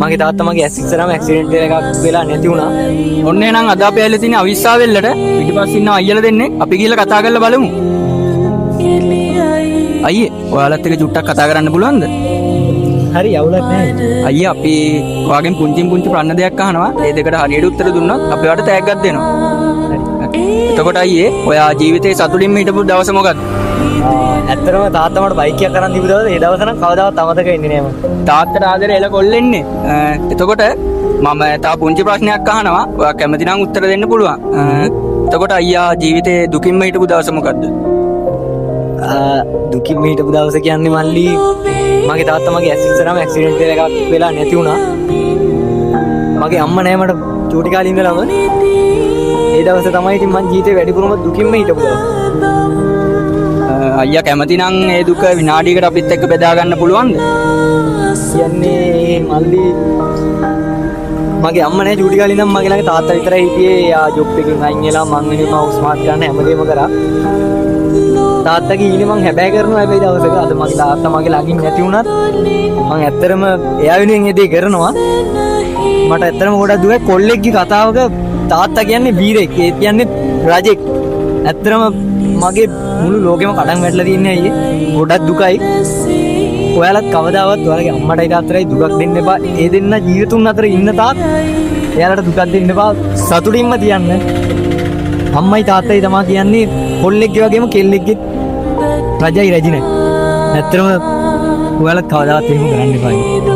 මගේ තාත්තා මගේ ඇස් ඉස්සරහම ඇක්සිඩන්ට් එකක් වෙලා නැති වුණා. ඔන්න එහෙනම් අද අපේ ඇල්ලේ තියෙන අවිස්සාවෙල්ලට පිටිපස්සේ ඉන්න අයියලා දෙන්නේ අපි ගිහලා කතා කරලා බලමු. අයියේ ඔයාලත් එක්ක චුට්ටක් කතා කරන්න පුළුවන්ද? හරි අවුලක් නැහැ. අයියා අපි ඔයාගෙන් පුංචි ප්‍රශ්න දෙකක් අහනවා. ඒ දෙකට හරියට උත්තර දුන්නොත් අපි ඔයාලට තෑග්ගක් දෙනවා. එතකොට අයියේ ඔයා ජීවිතේ සතුටින්ම හිටපු දවස මොකක්ද? ඇත්තටම තාත්තා මට බයික් එකක් අරන් දීපු දවස් ඒ දවස නම් කවදාවත් අමතක වෙන්නේ නෑ මම. තාත්තට ආදරේ එල කොල්ලෙන්නේ. එතකොට මම තා පුංචි ප්‍රශ්නයක් අහනවා. ඔයා කැමති නම් උත්තර දෙන්න පුළුවන්. එතකොට අයියා ජීවිතේ දුකින්ම හිටපු දවස මොකක්ද? දුකින් හිටපු දවස කියන්නේ මල්ලි මගේ තාත්තා මගේ ඇස් ඉස්සරහම ඇක්සිඩන්ට් එකක් වෙලා නැති වුණා. මගේ අම්මා නෑ මට චූටි කාලේ ඉඳලම. ඒ දවසේ තමයි ඉතින් මං ජීවිතේ වැඩිපුරම දුකින්ම හිටපු දවස. අයියා කැමති නම් ඒ දුක විනාඩියකට අපිත් එක්ක බෙදා ගන්න පුළුවන්ද? කියන්නේ මල්ලි මගේ අම්මා නෑ චූටි කාලේ ඉඳන් මගේ ළඟ තාත්තා විතරයි හිටියේ. යා ජොබ් එකකින් අයින් වෙලා මං වෙනුවෙන් උස්මාත් ගන්න හැමදේම කරා. තාත්තගේ ඊනේ මං හැබෑ කරනවා හැබැයි දවසක අද මගේ තාත්තා මගේ ළඟින් නැති වුණත් මං ඇත්තටම එයා වෙනුවෙන් ඒ දේ කරනවා. මට ඇත්තටම ගොඩක් දුක කොල්ලෙක්ගේ කතාවක තාත්තා කියන්නේ වීරෙක්. ඒ කියන්නේ රජෙක්. ඇත්තටම මගේ මුළු ලෝකෙම කඩන් වැටලා තියන්නේ අයියේ. ගොඩක් දුකයි. ඔයාලත් කවදාවත් ඔයාලගේ අම්මටයි තාත්තටයි දුකක් දෙන්න එපා. ඒ දෙන්න ජීවිතුන් අතර ඉන්න තාක් එයාලට දුකක් දෙන්න එපා. සතුටින්ම තියන්න. අම්මයි තාත්තයි තමයි කියන්නේ කොල්ලෙක්ගේ වගේම කෙල්ලෙක්ගේ රජයි රජිනයි. ඇත්තටම ඔයාලත් කවදාවත් එහෙම කරන්න එපා.